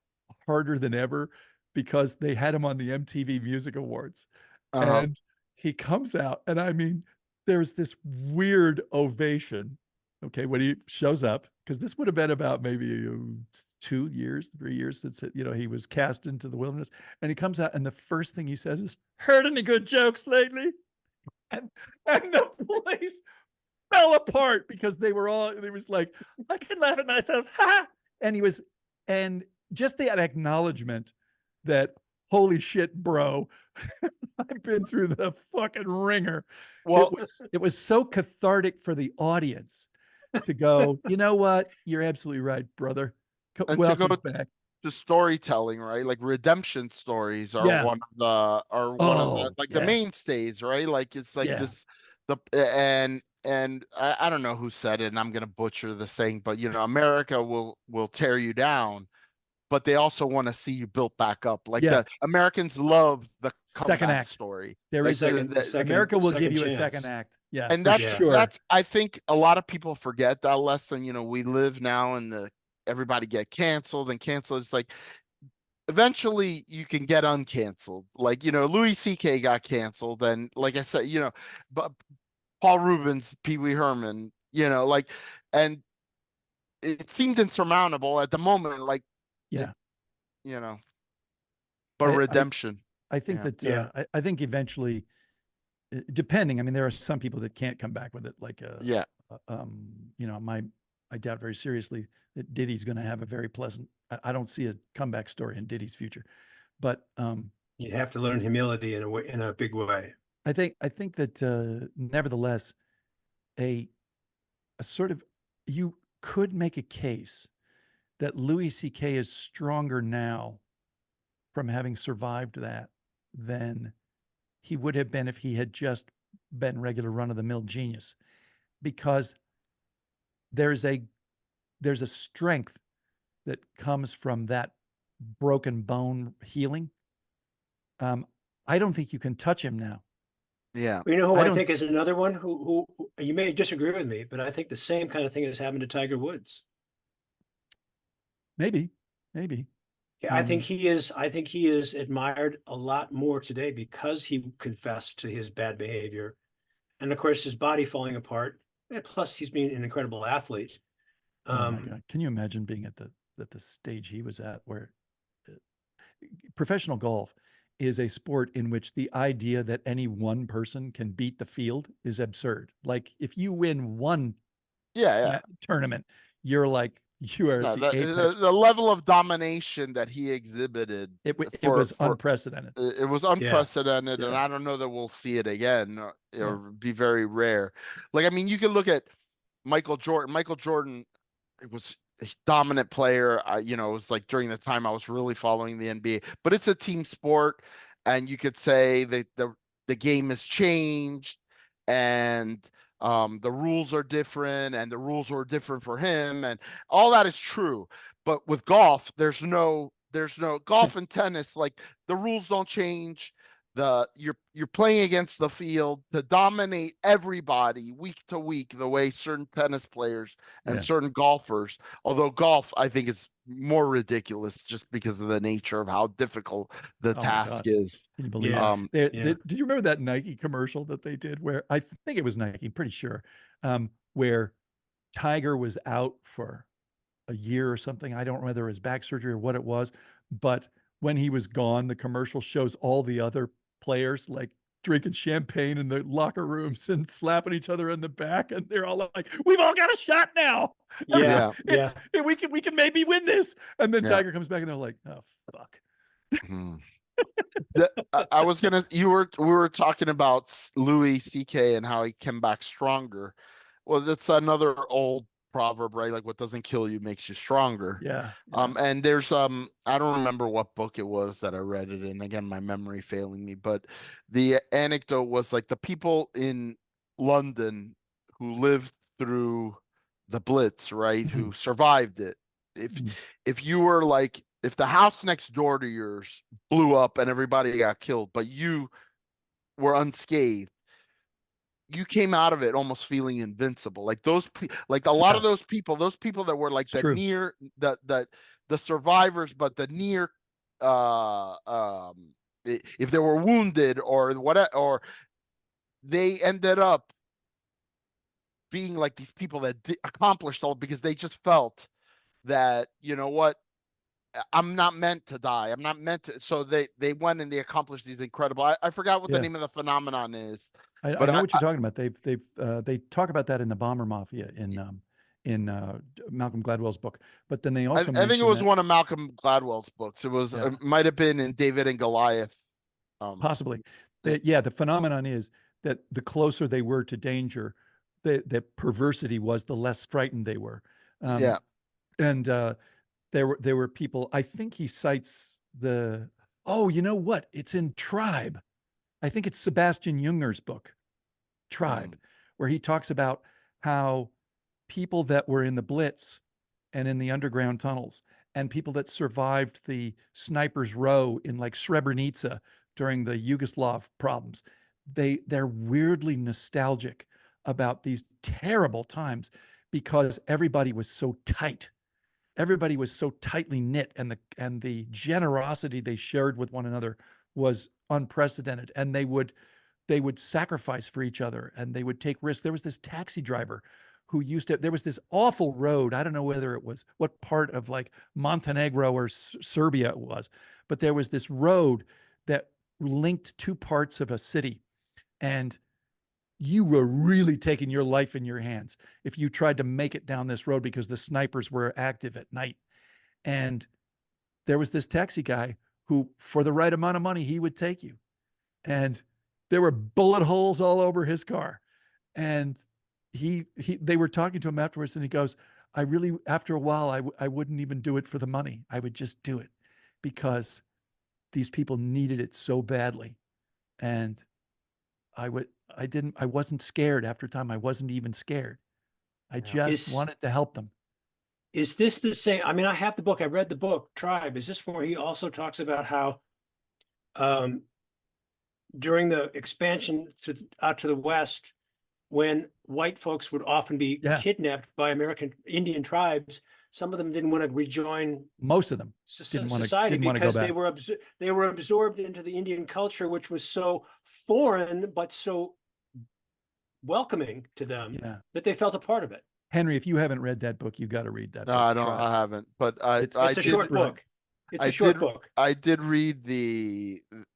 harder than ever because they had him on the MTV Music Awards. Uh-huh. And he comes out, and I mean, there's this weird ovation, okay, when he shows up, because this would have been about maybe 3 years since he was cast into the wilderness. And he comes out, and the first thing he says is, "Heard any good jokes lately?" And the place fell apart because it was like, "I can laugh at myself." Ha! And just that acknowledgement that, holy shit, bro, I've been through the fucking ringer. Well, It was so cathartic for the audience to go, you know what? You're absolutely right, brother. And to Welcome go back. to storytelling, right? Like redemption stories are Yeah. one of the like the yeah. mainstays, right? Like it's like Yeah. and I don't know who said it, and I'm gonna butcher the saying, but America will tear you down, but they also want to see you built back up. Like Yeah. the Americans love the Second comeback act. story. There Like is America will give you a second chance. act. Yeah. And for that's sure. that's I think a lot of people forget that lesson. We live now in everybody get canceled and canceled. It's like eventually you can get uncanceled. Like, Louis C.K. got canceled, and like I said, but Paul Rubens, Pee Wee Herman, and it seemed insurmountable at the moment, like Yeah. but I- redemption. I think Yeah. that Yeah. I think eventually, depending. I mean, there are some people that can't come back with it. Like, Yeah. I doubt very seriously that Diddy's going to have a very pleasant. I don't see a comeback story in Diddy's future, but You have to learn humility in a big way. I think that nevertheless, a sort of, you could make a case that Louis C.K. is stronger now from having survived that than he would have been if he had just been regular run-of-the-mill genius, because there's a strength that comes from that broken bone healing. I don't think you can touch him now. Yeah. You know who I I don't- think is another one who you may disagree with me, but I think the same kind of thing has happened to Tiger Woods. Maybe. Yeah, I think he is admired a lot more today because he confessed to his bad behavior, and of course his body falling apart. And plus, he's being an incredible athlete. Oh my God. Can you imagine being at the stage he was at, where professional golf is a sport in which the idea that any one person can beat the field is absurd. Like, if you win one Yeah. tournament, you're like You are No, at the apex. the level of domination that he exhibited It for was unprecedented. it was unprecedented, and Yeah. I don't know that we'll see it again, or Yeah. be very rare. Like, I mean, you can look at Michael Jordan. Michael Jordan, it was a dominant player. It was like during the time I was really following the NBA, but it's a team sport, and you could say that the game has changed, and the rules are different, and the rules were different for him, and all that is true. But with golf, there's no golf and tennis, like the rules don't change. You're playing against the field to dominate everybody week to week, the way certain tennis players and Yeah. certain golfers. Although golf, I think, is more ridiculous just because of the nature of how difficult the Oh my task God. is. Can you believe Yeah. it? Yeah. Did you remember that Nike commercial that they did where I think it was Nike, I'm pretty sure, where Tiger was out for a year or something. I don't remember whether it was back surgery or what it was, but when he was gone, the commercial shows all the other players like drinking champagne in the locker rooms and slapping each other in the back, and they're all like, "We've all got a shot now. Yeah. Yeah. We can maybe win this." And then Yeah. Tiger comes back, and they're like, "Oh fuck." Mhm. I was gonna. We were talking about Louis C.K. and how he came back stronger. Well, that's another old proverb, right? Like, what doesn't kill you makes you stronger. Yeah. And there's I don't remember what book it was that I read it in. Again, my memory failing me, but the anecdote was like the people in London who lived through the Blitz, right? Who survived it. Mhm. If you were like, if the house next door to yours blew up and everybody got killed, but you were unscathed, you came out of it almost feeling invincible. Like like a lot of those people that were like It's true. near the survivors, but the near if they were wounded or whatever, or they ended up being like these people that accomplished all, because they just felt that, you know what, I'm not meant to die. I'm not meant to. So they went and they accomplished these incredible. I forgot what the Yeah. name of the phenomenon is. I But know what you're talking about. They talk about that in the Bomber Mafia in Malcolm Gladwell's book, but then they I also think it mention was that one of Malcolm Gladwell's books. It was, Yeah. it might have been in David and Goliath. possibly it- the phenomenon is that the closer they were to danger, the perversity was, the less frightened they were. Yeah. And there were people. I think he cites you know what? It's in Tribe. I think it's Sebastian Junger's book, Tribe, where he talks about how people that were in the Blitz and in the underground tunnels, and people that survived the sniper's row in like Srebrenica during the Yugoslav problems, they're weirdly nostalgic about these terrible times because everybody was so tight. Everybody was so tightly knit, and the generosity they shared with one another was unprecedented. And they would sacrifice for each other, and they would take risks. There was this taxi driver who there was this awful road. I don't know whether it was what part of like Montenegro or Serbia it was, but there was this road that linked two parts of a city, and you were really taking your life in your hands if you tried to make it down this road because the snipers were active at night. And there was this taxi guy who, for the right amount of money, he would take you. And there were bullet holes all over his car. And they were talking to him afterwards, and he goes, I really, after a while, I wouldn't even do it for the money. I would just do it because these people needed it so badly. And I wasn't scared after time. I wasn't even scared. I just wanted to help them. Is this the same? I mean, I have the book. I read the book, Tribe. Is this where he also talks about how during the expansion out to the West, when white folks would often be kidnapped by American Indian tribes, some of them didn't want to rejoin most of them society because they were absorbed into the Indian culture, which was so foreign but so welcoming to them that they felt a part of it. Henry, if you haven't read that book, you've got to read that No, book. I don't. I haven't. But it's a short book. It's a short book. I did read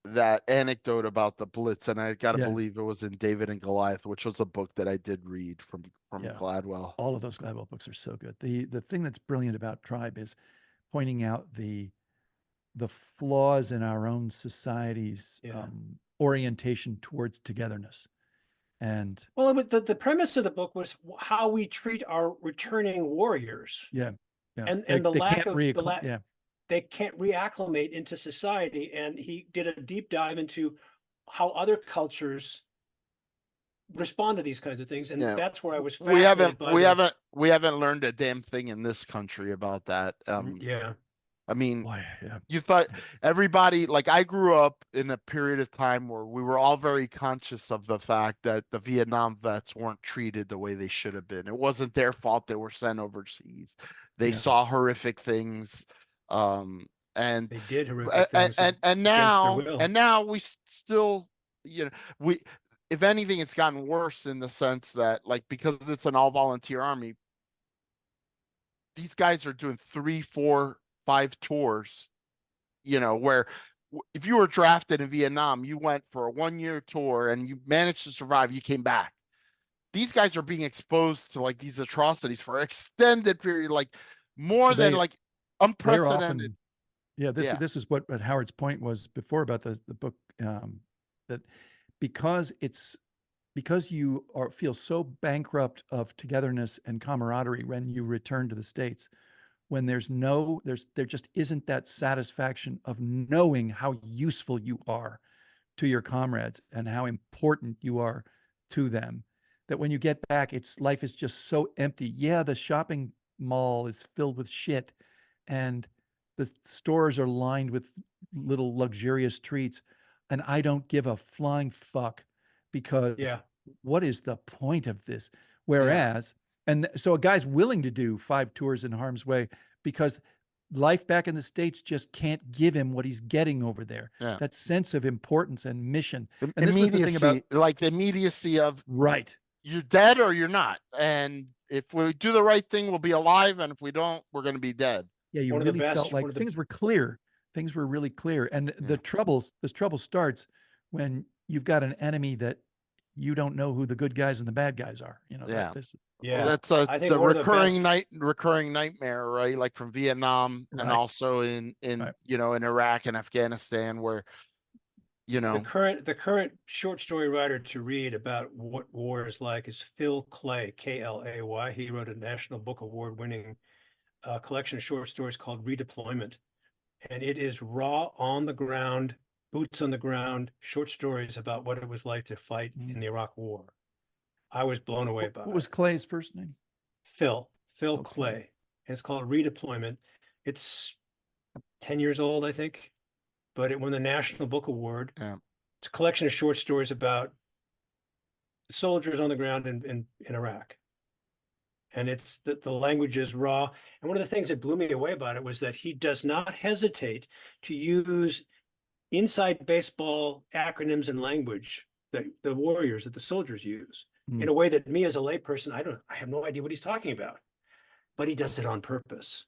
that anecdote about the Blitz, and I gotta Yeah. believe it was in David and Goliath, which was a book that I did read from Yeah. Gladwell. All of those Gladwell books are so good. The thing that's brilliant about Tribe is pointing out the flaws in our own society's Yeah. orientation towards togetherness. And Well, but the premise of the book was how we treat our returning warriors. yeah, And They- the they lack can't of reacclim- yeah, they can't reacclimate into society. And he did a deep dive into how other cultures respond to these kinds of things. And Yeah. that's where I was We fascinated by we haven't learned a damn thing in this country about that. yeah. I mean, boy, yeah. you thought everybody, like, I grew up in a period of time where we were all very conscious of the fact that the Vietnam vets weren't treated the way they should have been. It wasn't their fault they were sent overseas. They Yeah. saw horrific things. And They did horrific things and against their will. now we still, if anything, it's gotten worse in the sense that, like, because it's an all volunteer army, these guys are doing 3, 4, 5 tours, where if you were drafted in Vietnam, you went for a 1-year tour and you managed to survive, you came back. These guys are being exposed to, like, these atrocities for an extended period, like more than like They're unprecedented. often, this is what Howard's point was before about the book, that because you feel so bankrupt of togetherness and camaraderie when you return to the States, when there just isn't that satisfaction of knowing how useful you are to your comrades and how important you are to them, that when you get back, life is just so empty. Yeah, the shopping mall is filled with shit and the stores are lined with little luxurious treats, and I don't give a flying fuck, because what is the point of this? Whereas, and so a guy's willing to do 5 tours in harm's way because life back in the States just can't give him what he's getting over there. Yeah. That sense of importance and mission. And Immediacy, this was the thing about, like the immediacy of, right, you're dead or you're not. And if we do the right thing, we'll be alive. And if we don't, we're going to be dead. yeah, you One of the really best- felt one like of the- things were clear. Things were really clear. And this trouble starts when you've got an enemy that you don't know who the good guys and the bad guys are. Yeah. Yeah. Well, that's I think the one of the recurring best- recurring nightmare, right? Like from Vietnam and Right. also in in Iraq and Afghanistan, where the current short story writer to read about what war is like is Phil Clay, Klay. He wrote a National Book Award winning collection of short stories called Redeployment. And it is raw, on the ground, boots on the ground, short stories about what it was like to fight in the Iraq War. I was blown away by What was it. Clay's first name? Phil Clay. Clay. And it's called Redeployment. It's 10 years old, I think, but it won the National Book Award. Yeah. It's a collection of short stories about soldiers on the ground in Iraq. And it's the language is raw. And one of the things that blew me away about it was that he does not hesitate to use inside baseball acronyms and language that the warriors, that the soldiers use in a way that me as a layperson, I have no idea what he's talking about, but he does it on purpose.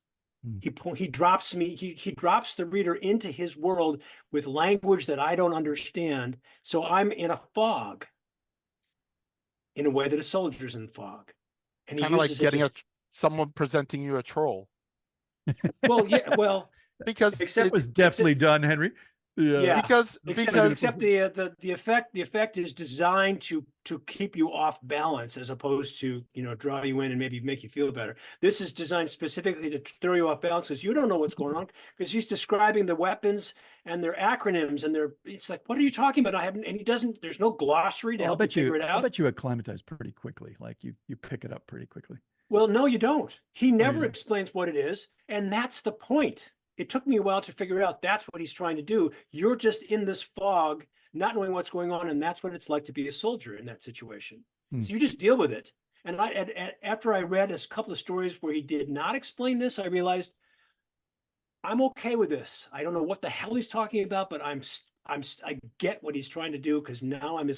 He drops the reader into his world with language that I don't understand. So I'm in a fog in a way that a soldier's in fog. And he kind of like uses getting someone presenting you a troll. Because That was definitely done, Henry. Yeah, because except the effect is designed to keep you off balance as opposed to draw you in and maybe make you feel better. This is designed specifically to throw you off balance because you don't know what's going on, because he's describing the weapons and their acronyms and it's like, what are you talking about? There's no glossary to help you figure it out. I'll bet you acclimatize pretty quickly. Like you pick it up pretty quickly. Well, no, you don't. He never explains what it is, and that's the point. It took me a while to figure out that's what he's trying to do. You're just in this fog, not knowing what's going on, and that's what it's like to be a soldier in that situation. So you just deal with it. And after I read a couple of stories where he did not explain this, I realized I'm okay with this. I don't know what the hell he's talking about, but I get what he's trying to do, because now I'm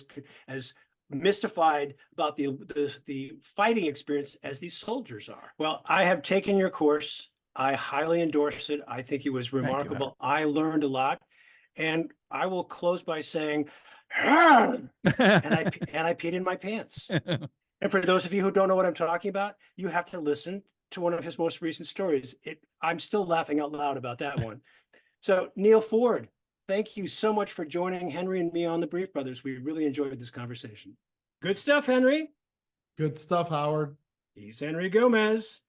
as mystified about the fighting experience as these soldiers are. Well, I have taken your course. I highly endorse it. I think it was you, remarkable. I learned a lot. And I will close by saying, and I peed in my pants. And for those of you who don't know what I'm talking about, you have to listen to one of his most recent stories. I'm still laughing out loud about that one. So Neal Foard, thank you so much for joining Henry and me on the Brief Brothers. We really enjoyed this conversation. Good stuff, Henry. Good stuff, Howard. He's Henry Gomez.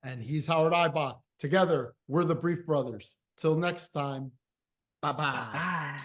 And he's Howard Ibach. Together, we're the Brief Brothers. Till next time, bye-bye. Bye.